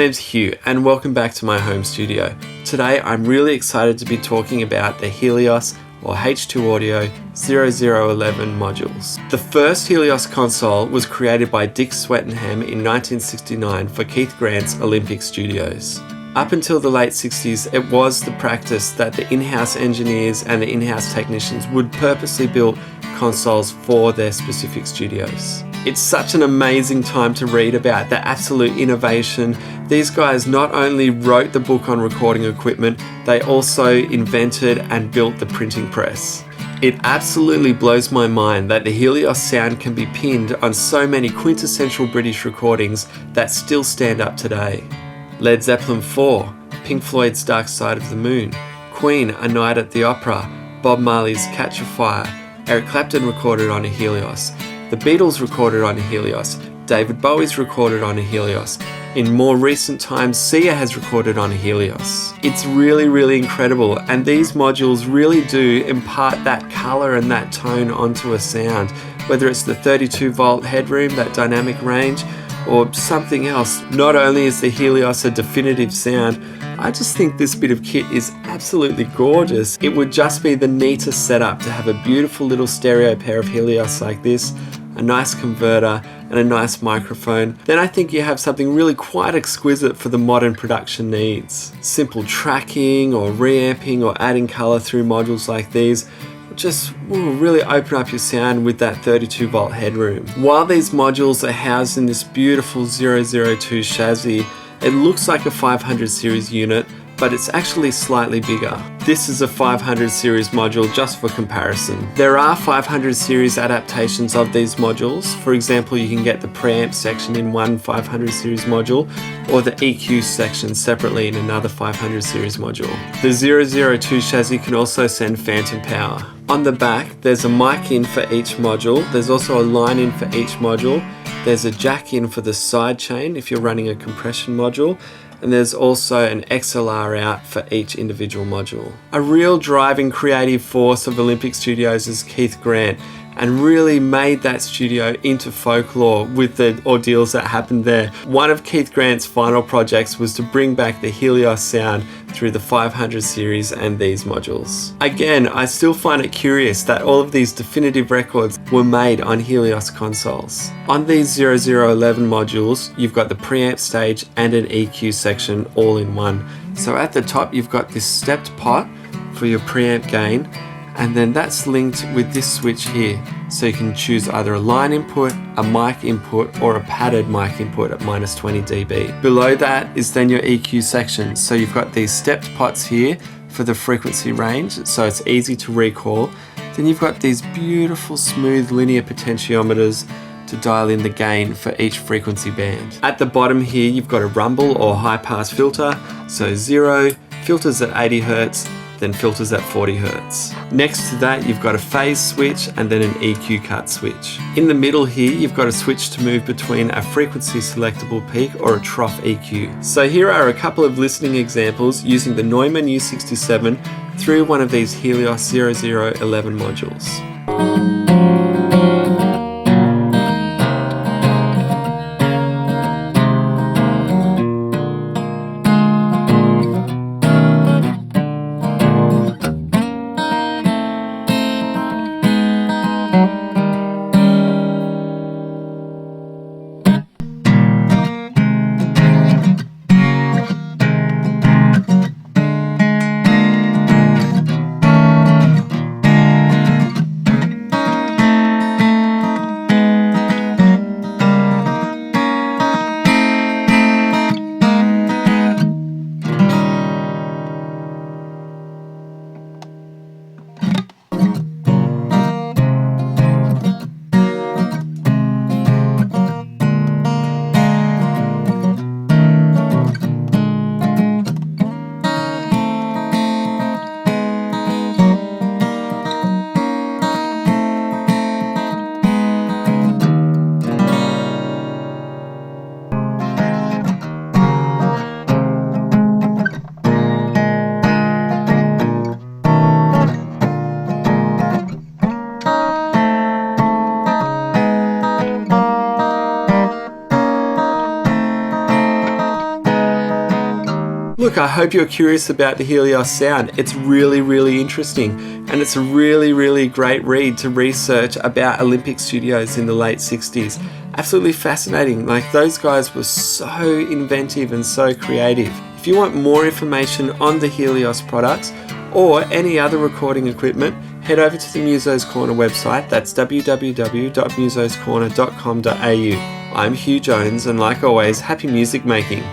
name's Hugh and welcome back to my home studio. Today I'm really excited to be talking about the Helios or H2 Audio 0011 modules. The first Helios console was created by Dick Swettenham in 1969 for Keith Grant's Olympic Studios. Up until the late 60s, it was the practice that the in-house engineers and the in-house technicians would purposely build consoles for their specific studios. It's such an amazing time to read about the absolute innovation. These guys not only wrote the book on recording equipment, they also invented and built the printing press. It absolutely blows my mind that the Helios sound can be pinned on so many quintessential British recordings that still stand up today. Led Zeppelin 4, Pink Floyd's Dark Side of the Moon, Queen, A Night at the Opera, Bob Marley's Catcha, Eric Clapton recorded on a Helios, the Beatles recorded on a Helios, David Bowie's recorded on a Helios. In more recent times, Sia has recorded on a Helios. It's really incredible, and these modules really do impart that colour and that tone onto a sound, whether it's the 32 volt headroom, that dynamic range, or something else. Not only is the Helios a definitive sound, I just think this bit of kit is absolutely gorgeous. It would just be the neatest setup to have a beautiful little stereo pair of Helios like this, a nice converter, and a nice microphone. Then I think you have something really quite exquisite for the modern production needs. Simple tracking or reamping or adding colour through modules like these just will really open up your sound with that 32 volt headroom. While these modules are housed in this beautiful 002 chassis, it looks like a 500 series unit, but it's actually slightly bigger. This is a 500 series module just for comparison. There are 500 series adaptations of these modules. For example, you can get the preamp section in one 500 series module or the EQ section separately in another 500 series module. The 002 chassis can also send phantom power. On the back, there's a mic in for each module. There's also a line in for each module. There's a jack in for the side chain if you're running a compression module. And there's also an XLR out for each individual module. A real driving creative force of Olympic Studios is Keith Grant, and really made that studio into folklore with the ordeals that happened there. One of Keith Grant's final projects was to bring back the Helios sound through the 500 series and these modules. Again, I still find it curious that all of these definitive records were made on Helios consoles. On these 0011 modules, you've got the preamp stage and an EQ section all in one. So at the top, you've got this stepped pot for your preamp gain, and then that's linked with this switch here. So you can choose either a line input, a mic input, or a padded mic input at minus 20 dB. Below that is then your EQ section. So you've got these stepped pots here for the frequency range, so it's easy to recall. Then you've got these beautiful smooth linear potentiometers to dial in the gain for each frequency band. At the bottom here, you've got a rumble or high pass filter. So 0, filters at 80 Hz, then filters at 40 Hz. Next to that, you've got a phase switch and then an EQ cut switch. In the middle here, you've got a switch to move between a frequency selectable peak or a trough EQ. So here are a couple of listening examples using the Neumann U67 through one of these Helios 0011 modules. Look, I hope you're curious about the Helios sound. It's really interesting, and it's a really great read to research about Olympic studios in the late 60s. Absolutely fascinating. Like, those guys were so inventive and so creative. If you want more information on the Helios products or any other recording equipment, head over to the Muso's Corner website. That's www.musoscorner.com.au. I'm Hugh Jones, and like always, happy music making.